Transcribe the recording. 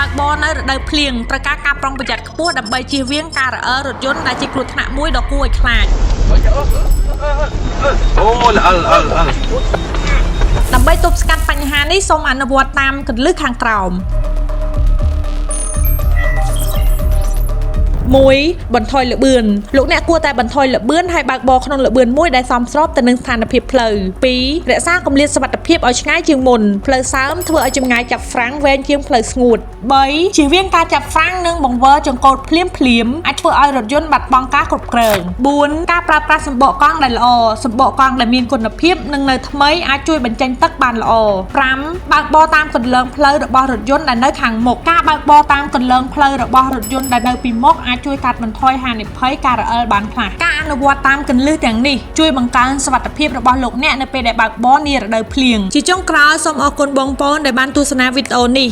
បើកបរនៅរដូវភ្លៀងត្រូវការការប្រុងប្រយ័ត្នខ្ពស់ដើម្បីជៀសវាងការរអិលរថយន្តដែលជាគ្រោះថ្នាក់មួយដ៏គួរឲ្យខ្លាចដើម្បីទប់ស្កាត់បញ្ហានេះសូមអនុវត្តតាមគន្លឹះខាងក្រោម 1. បន្ថយល្បឿនលោកអ្នកគួរតែបន្ថយល្បឿនហើយបើកបរក្នុងល្បឿនមួយដែលសមស្របទៅនឹងស្ថានភាពផ្លូវ 2. រក្សាគម្លាតសុវត្ថិភាពឲ្យឆ្ងាយជាងមុនផ្លូវសើមធ្វើឲ្យចម្ងាយចាប់ហ្វ្រាំងវែងជាងផ្លូវស្ងួត 3. ជៀសវាងការចាប់ហ្វ្រាំងនិងបង្វិលចង្កូតភ្លាមអាចធ្វើឲ្យរថយន្តបាត់បង់ការគ្រប់គ្រង 4. ការប្រើប្រាស់សម្បកកង់ដែលល្អសម្បកកង់ដែលមានគុណភាពនិងនៅថ្មីអាចជួយបញ្ចេញទឹកបានល្អ 5. បើកបរតាមគន្លងផ្លូវរបស់រថយន្តដែលនៅខាងមុខការបើកបរតាមគន្លងផ្លូវរបស់រថយន្តដែលនៅពីមុខអាចជួយកាត់បន្ថយហានិភ័យការរអិលបានខ្លះការអនុវត្តតាមគន្លឹះទាំងនេះជួយបង្កើនសុវត្ថិភាពរបស់លោកអ្នកនៅពេលដែលបើកបរនារដូវភ្លៀងជាចុងក្រោយសូមអរគុណបងប្អូនដែលបានទស្សនាវីដេអូនេះ